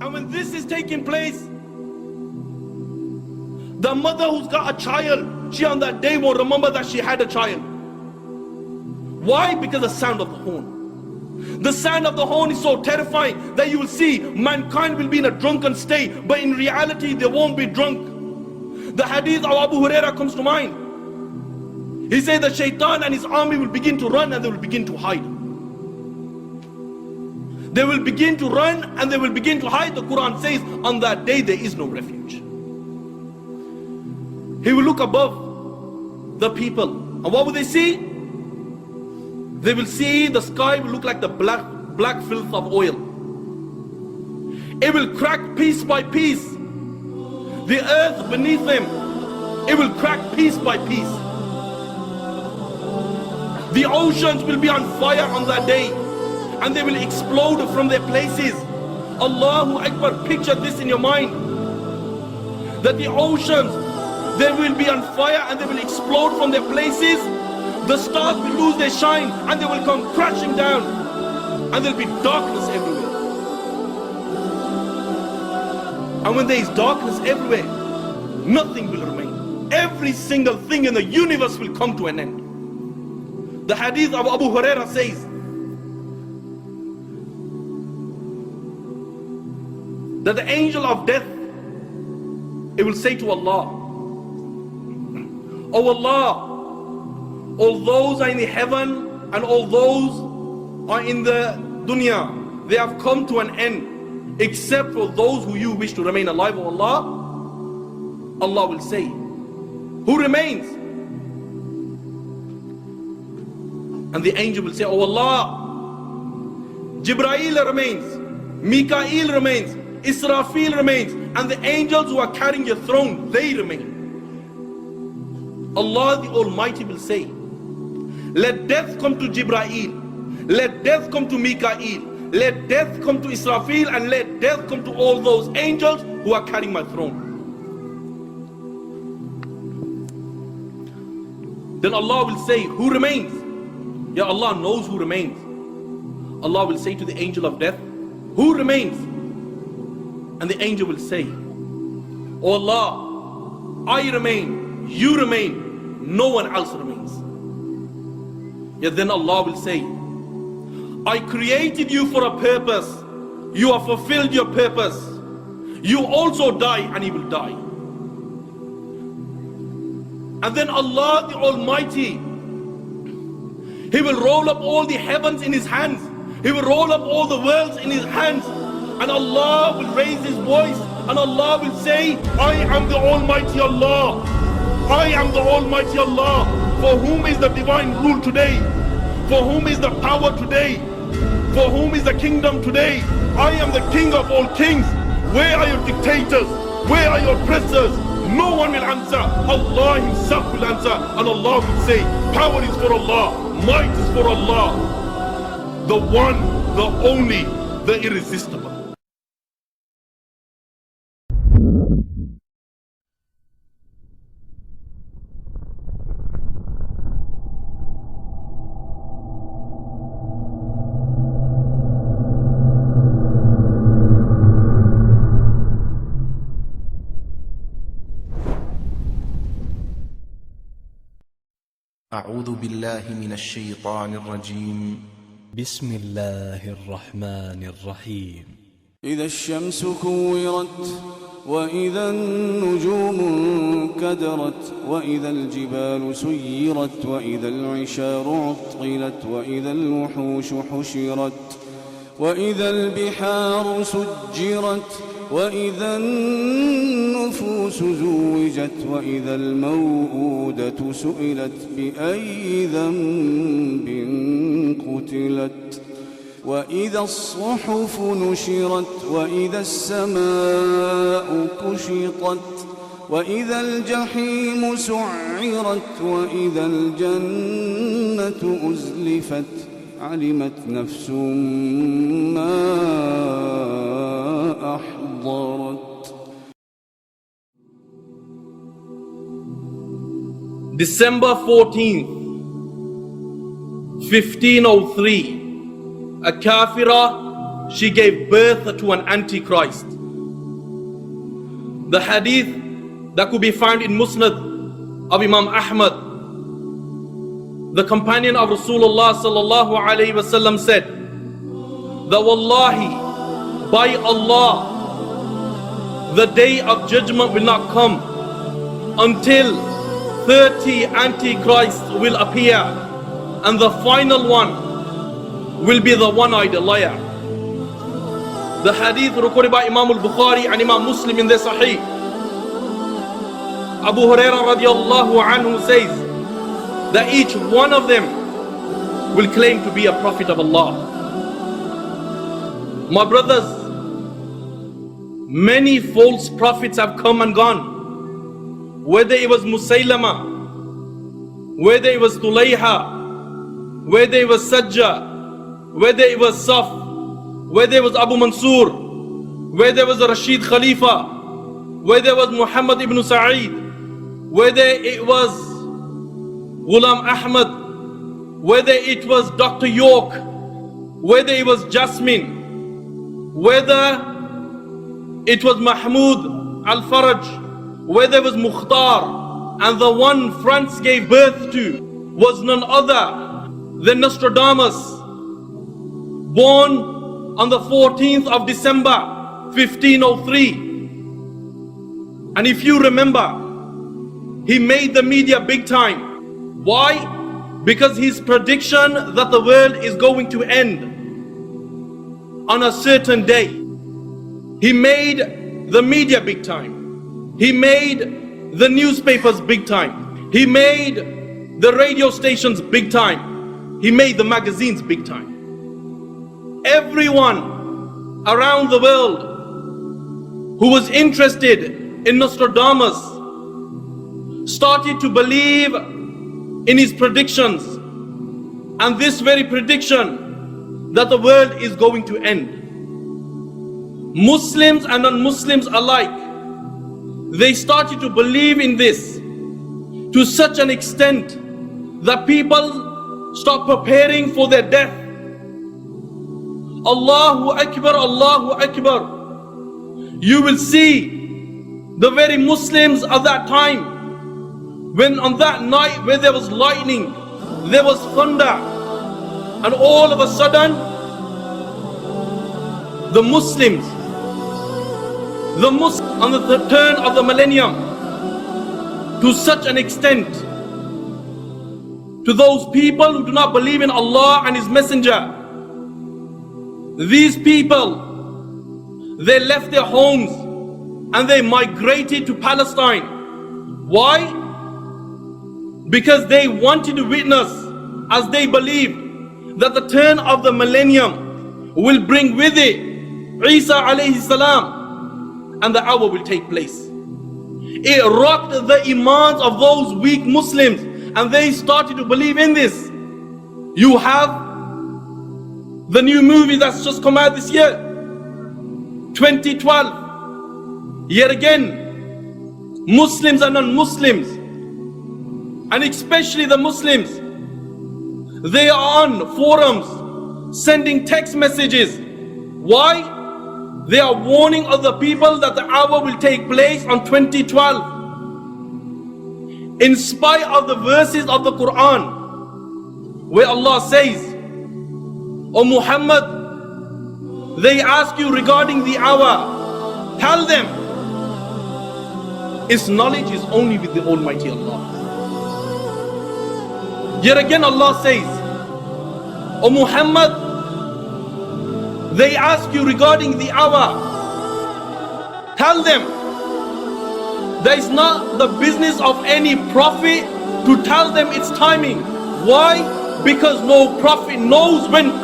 And when this is taking place, the mother who's got a child, she on that day won't remember that she had a child. Why? Because the sound of the horn. The sound of the horn is so terrifying that you will see mankind will be in a drunken state, but in reality they won't be drunk. The hadith of Abu Huraira comes to mind. He said that Shaitan and his army will begin to run and they will begin to hide. They will begin to run and they will begin to hide. The Quran says on that day there is no refuge. He will look above the people, and what will they see? They will see the sky will look like the black filth of oil. It will crack piece by piece. The earth beneath them, it will crack piece by piece. The oceans will be on fire on that day, and they will explode from their places. Allahu Akbar, picture this in your mind. That the oceans, they will be on fire and they will explode from their places. The stars will lose their shine and they will come crashing down. And there will be darkness everywhere. And when there is darkness everywhere, nothing will remain. Every single thing in the universe will come to an end. The hadith of Abu Huraira says, that the angel of death, it will say to Allah, Oh Allah, all those are in the heaven and all those are in the dunya, they have come to an end, except for those who you wish to remain alive, O Allah. Allah will say, who remains? And the angel will say, Oh Allah, Jibreel remains, Mikael remains, Israfil remains, and the angels who are carrying your throne, they remain. Allah the Almighty will say, let death come to Jibreel, let death come to Mikael, let death come to Israfil, and let death come to all those angels who are carrying my throne. Then Allah will say, who remains? Ya Allah knows who remains. Allah will say to the angel of death, who remains? And the angel will say, Oh Allah, I remain, you remain, no one else remains. Yet then Allah will say, I created you for a purpose, you have fulfilled your purpose, you also die and He will die. And then Allah the Almighty, He will roll up all the heavens in His hands, He will roll up all the worlds in His hands, and Allah will raise His voice and Allah will say, I am the Almighty Allah, I am the Almighty Allah, for whom is the divine rule today, for whom is the power today, for whom is the kingdom today. I am the King of all kings. Where are your dictators? Where are your oppressors? No one will answer. Allah Himself will answer, and Allah will say, power is for Allah, might is for Allah, the one, the only, the irresistible. أعوذ بالله من الشيطان الرجيم. بسم الله الرحمن الرحيم. إذا الشمس كورت وإذا النجوم انكدرت وإذا الجبال سيرت وإذا العشار عطلت وإذا الوحوش حشرت وإذا البحار سجرت وإذا النفوس زوجت وإذا الموءودة سئلت بأي ذنب قتلت وإذا الصحف نشرت وإذا السماء كشطت وإذا الجحيم سعرت وإذا الجنة أزلفت علمت نفس ما أحضرت. December 14th, 1503, a kafira, she gave birth to an antichrist. The hadith that could be found in Musnad of Imam Ahmad, the companion of Rasulullah sallallahu alayhi wasallam said that wallahi, by Allah, the day of judgment will not come until 30 antichrists will appear, and the final one will be the one-eyed liar. The hadith recorded by Imam al-Bukhari and Imam Muslim in their Sahih. Abu Hurairah radiallahu anhu says that each one of them will claim to be a prophet of Allah. My brothers, many false prophets have come and gone. Whether it was Musaylama, whether it was Tulayha, whether it was Sajja, whether it was Saf, whether it was Abu Mansur, whether it was Rashid Khalifa, whether it was Muhammad ibn Sa'id, whether it was Ghulam Ahmad, whether it was Dr. York, whether it was Jasmine, whether it was Mahmoud Al-Faraj, whether it was Mukhtar, and the one France gave birth to was none other than Nostradamus, born on the 14th of December 1503. And if you remember, he made the media big time. Why? Because his prediction that the world is going to end on a certain day, he made the media big time. He made the newspapers big time. He made the radio stations big time. He made the magazines big time. Everyone around the world who was interested in Nostradamus started to believe in his predictions, and this very prediction that the world is going to end. Muslims and non-Muslims alike, they started to believe in this to such an extent that people start preparing for their death. Allahu Akbar, Allahu Akbar. You will see the very Muslims of that time, when on that night where there was lightning, there was thunder, and all of a sudden the Muslims on the turn of the millennium, to such an extent, to those people who do not believe in Allah and His Messenger, these people, they left their homes and they migrated to Palestine. Why? Because they wanted to witness, as they believed, that the turn of the millennium will bring with it Isa alayhi salam, and the hour will take place. It rocked the imans of those weak Muslims, and they started to believe in this. You have the new movie that's just come out this year, 2012. Yet again, Muslims and non-Muslims, and especially the Muslims, they are on forums sending text messages. Why? They are warning other people that the hour will take place on 2012. In spite of the verses of the Quran, where Allah says, O Muhammad, they ask you regarding the hour, tell them, its knowledge is only with the Almighty Allah. Yet again Allah says, O Muhammad, they ask you regarding the hour, tell them, that is not the business of any prophet to tell them its timing. Why? Because no prophet knows when